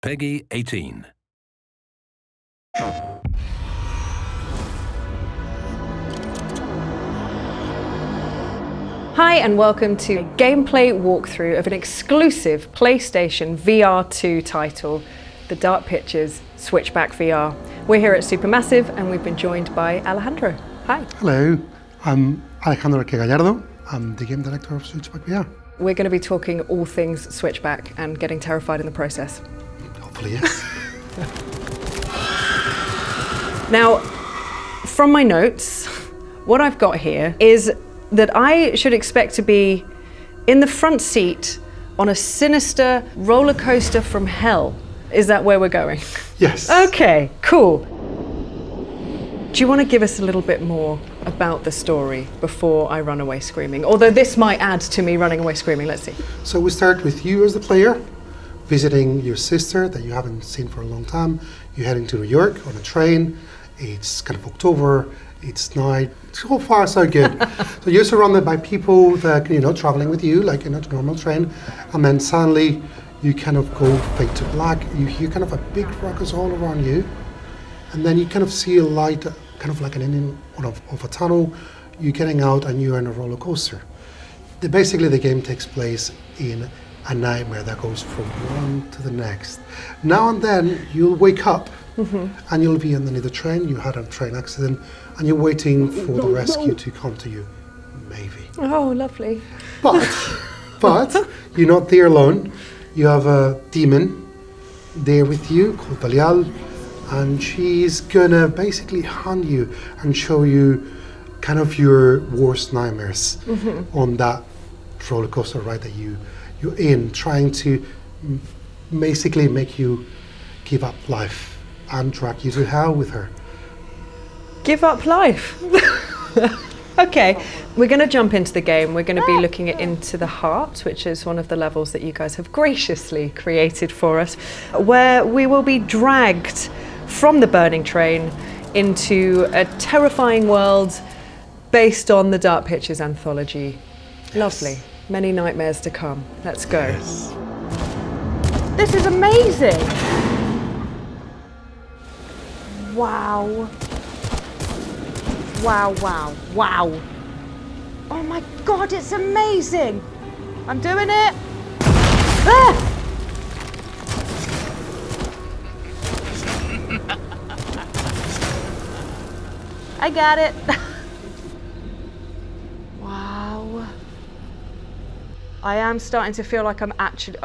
Peggy 18. Hi and welcome to a gameplay walkthrough of an exclusive PlayStation VR2 title, The Dark Pictures Switchback VR. We're here at Supermassive and we've been joined by Alejandro. Hi. Hello, I'm Alejandro Gallardo. I'm the game director of Switchback VR. We're going to be talking all things Switchback and getting terrified in the process. Hopefully, yes. Now, from my notes, what I've got here is that I should expect to be in the front seat on a sinister roller coaster from hell. Is that where we're going? Yes. Okay, cool. Do you want to give us a little bit more about the story before I run away screaming? Although this might add to me running away screaming, let's see. So we start with you as the player, visiting your sister that you haven't seen for a long time. You're heading to New York on a train. It's kind of October. It's night. So far, so good. So you're surrounded by people that, traveling with you, like in a normal train. And then suddenly you kind of go fade to black. You hear kind of a big ruckus all around you. And then you kind of see a light, kind of like an ending of a tunnel. You're getting out and you're in a roller coaster. Basically, the game takes place in a nightmare that goes from one to the next. Now and then you'll wake up and you'll be underneath the train. You had a train accident and you're waiting for the rescue to come to you, maybe. Oh, lovely. But you're not there alone. You have a demon there with you called Belial, and she's gonna basically hunt you and show you kind of your worst nightmares on that roller coaster ride that you're in, trying to basically make you give up life and drag you to hell with her. Give up life. Okay, we're going to jump into the game. We're going to be looking at Into the Heart, which is one of the levels that you guys have graciously created for us, where we will be dragged from the burning train into a terrifying world based on the Dark Pictures anthology. Yes. Lovely. Many nightmares to come. Let's go. Yes. This is amazing. Wow. Wow, wow, wow. Oh my God, it's amazing. I'm doing it. Ah! I got it. Wow. I am starting to feel like I'm actually,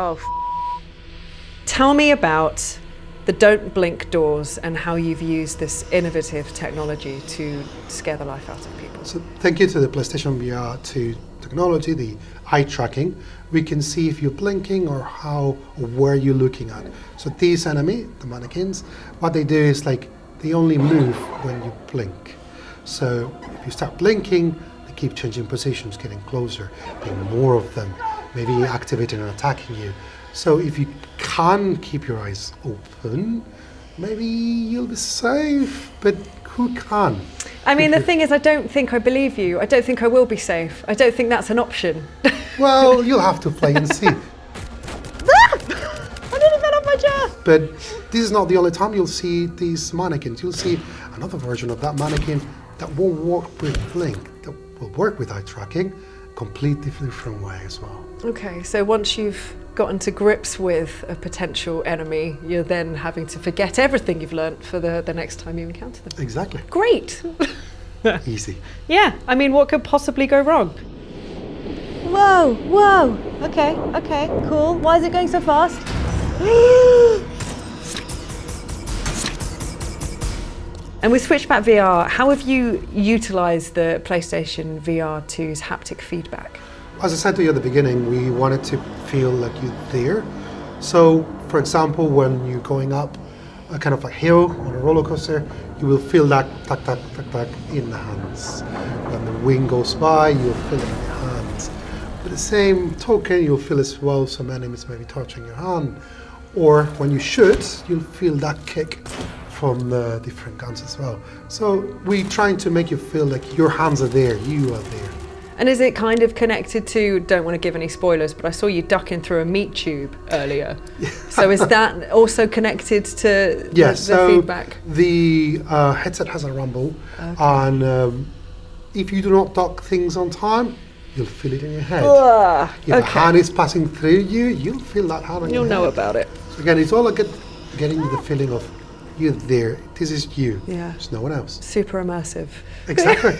Tell me about the don't blink doors and how you've used this innovative technology to scare the life out of people. So thank you to the PlayStation VR2 technology, the eye tracking. We can see if you're blinking or where you're looking at. So these enemy, the mannequins, what they do is like they only move when you blink. So if you start blinking, they keep changing positions, getting closer, being more of them, maybe activating and attacking you. So if you can keep your eyes open, maybe you'll be safe, but who can? I mean, the thing is, I don't think I believe you. I don't think I will be safe. I don't think that's an option. Well, you'll have to play and see. I nearly fell off my chair. But this is not the only time you'll see these mannequins. You'll see another version of that mannequin that won't work with blink, that will work with eye tracking, completely different way as well. Okay, so once you've gotten to grips with a potential enemy, you're then having to forget everything you've learnt for the next time you encounter them. Exactly. Great. Easy. Yeah, I mean, what could possibly go wrong? Whoa, whoa. Okay, cool. Why is it going so fast? And with Switchback VR, how have you utilised the PlayStation VR2's haptic feedback? As I said to you at the beginning, we wanted to feel like you're there. So, for example, when you're going up a kind of a hill on a roller coaster, you will feel that tack, tack, tack, tack in the hands. When the wind goes by, you'll feel it in your hands. But the same token, you'll feel as well some enemies maybe touching your hand. Or when you shoot, you'll feel that kick from the different guns as well. So we're trying to make you feel like your hands are there, you are there. And is it kind of connected to, don't want to give any spoilers, but I saw you ducking through a meat tube earlier. So is that also connected to the feedback? The headset has a rumble, and if you do not duck things on time, you'll feel it in your head. If a hand is passing through you, you'll feel that hand on your head. You'll know about it. So again, it's all about getting the feeling of you're there. This is you. Yeah. There's no one else. Super immersive. Exactly.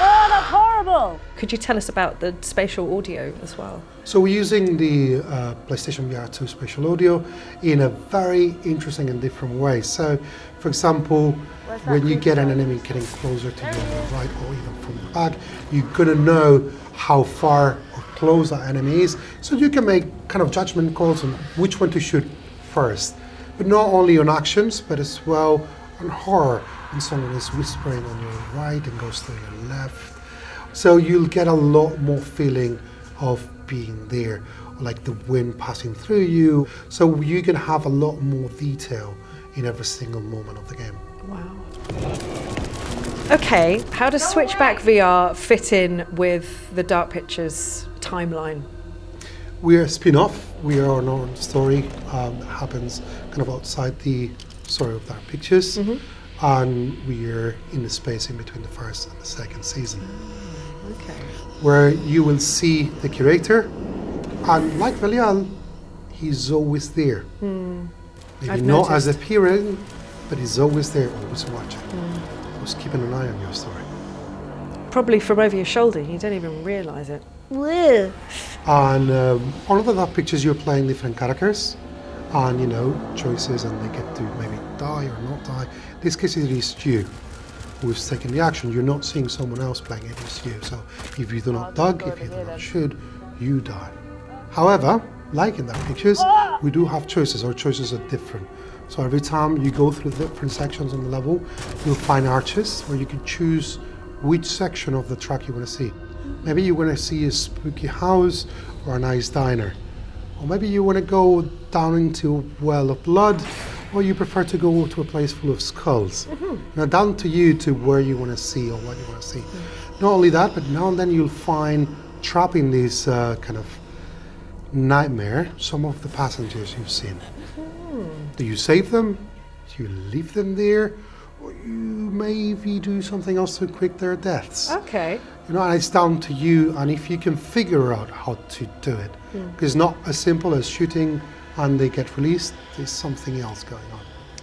Oh, that's horrible! Could you tell us about the spatial audio as well? So we're using the PlayStation VR2 spatial audio in a very interesting and different way. So, for example, when you get an enemy getting closer to you on the right or even from the back, you're gonna know how far or close that enemy is, so you can make kind of judgment calls on which one to shoot first. But not only on actions, but as well on horror. When someone is whispering on your right and goes to your left. So you'll get a lot more feeling of being there, or like the wind passing through you. So you can have a lot more detail in every single moment of the game. Wow. Okay, how does Switchback VR fit in with the Dark Pictures timeline? We're a spin-off. We are on our own story that happens kind of outside the story of Dark Pictures. And we're in the space in between the first and the second season. Okay. Where you will see the curator, and like Valial, he's always there. Maybe I've not as noticed. appearing, but he's always there, always watching. Always keeping an eye on your story. Probably from over your shoulder, you don't even realise it. Woo! And all of the pictures, you're playing different characters, and choices, and they get to maybe die or not die. In this case, it is you who's taking the action. You're not seeing someone else playing, it is you. So if you do not dug, if you do not shoot, you die. However, like in Dark Pictures, we do have choices. Our choices are different. So every time you go through different sections on the level, you'll find arches where you can choose which section of the track you want to see. Maybe you want to see a spooky house or a nice diner. Or maybe you want to go down into a well of blood, or you prefer to go to a place full of skulls. Now, down to you to where you want to see or what you want to see. Not only that, but now and then you'll find trapped in this kind of nightmare some of the passengers you've seen. Do you save them? Do you leave them there? Or you maybe do something else to quick their deaths? Okay. And it's down to you, and if you can figure out how to do it. Because it's not as simple as shooting and they get released, there's something else going on.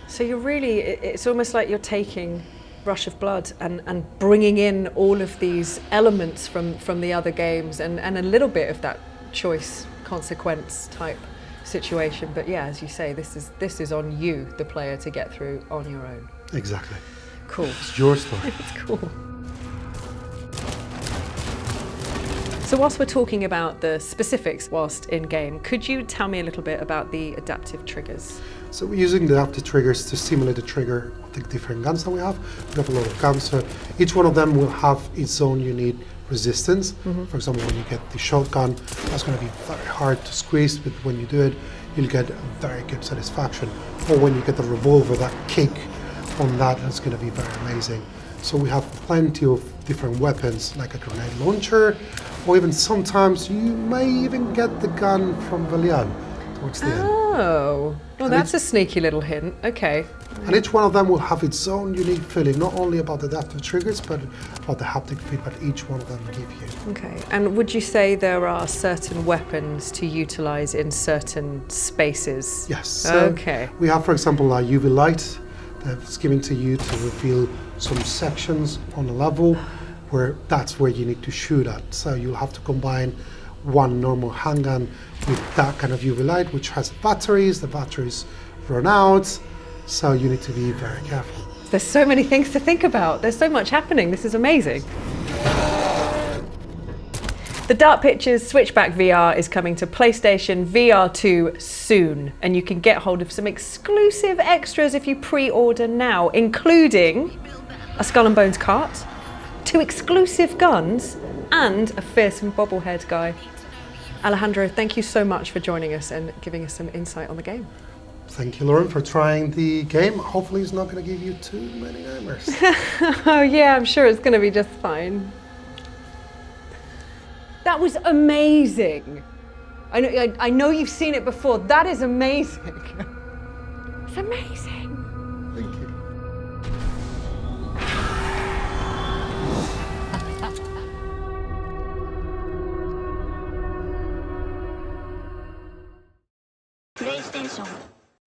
So you're really, it's almost like you're taking Rush of Blood and bringing in all of these elements from the other games and a little bit of that choice consequence type situation. But yeah, as you say, this is on you, the player, to get through on your own. Exactly. Cool. It's your story. It's cool. So whilst we're talking about the specifics whilst in game, could you tell me a little bit about the adaptive triggers? So we're using the adaptive triggers to simulate the trigger of the different guns that we have. We have a lot of guns, so each one of them will have its own unique resistance. For example, when you get the shotgun, that's going to be very hard to squeeze, but when you do it, you'll get a very good satisfaction. Or when you get the revolver, that kick on that is going to be very amazing. So we have plenty of different weapons, like a grenade launcher, or even sometimes you may even get the gun from Valian towards the end. Oh, well, that's a sneaky little hint. Okay. And each one of them will have its own unique feeling, not only about the adaptive triggers, but about the haptic feedback each one of them give you. Okay. And would you say there are certain weapons to utilize in certain spaces? Yes. So Okay. we have, for example, a UV light that's given to you to reveal some sections on a level where that's where you need to shoot at. So you'll have to combine one normal handgun with that kind of UV light, which has batteries. The batteries run out, so you need to be very careful. There's so many things to think about. There's so much happening. This is amazing. The Dark Pictures Switchback VR is coming to PlayStation VR2 soon, and you can get hold of some exclusive extras if you pre-order now, including a Skull and Bones cart, 2 exclusive guns, and a fearsome bobblehead guy. Alejandro, thank you so much for joining us and giving us some insight on the game. Thank you, Lauren, for trying the game. Hopefully it's not going to give you too many nightmares. Oh yeah, I'm sure it's going to be just fine. That was amazing. I know you've seen it before. That is amazing. It's amazing. Thank you. PlayStation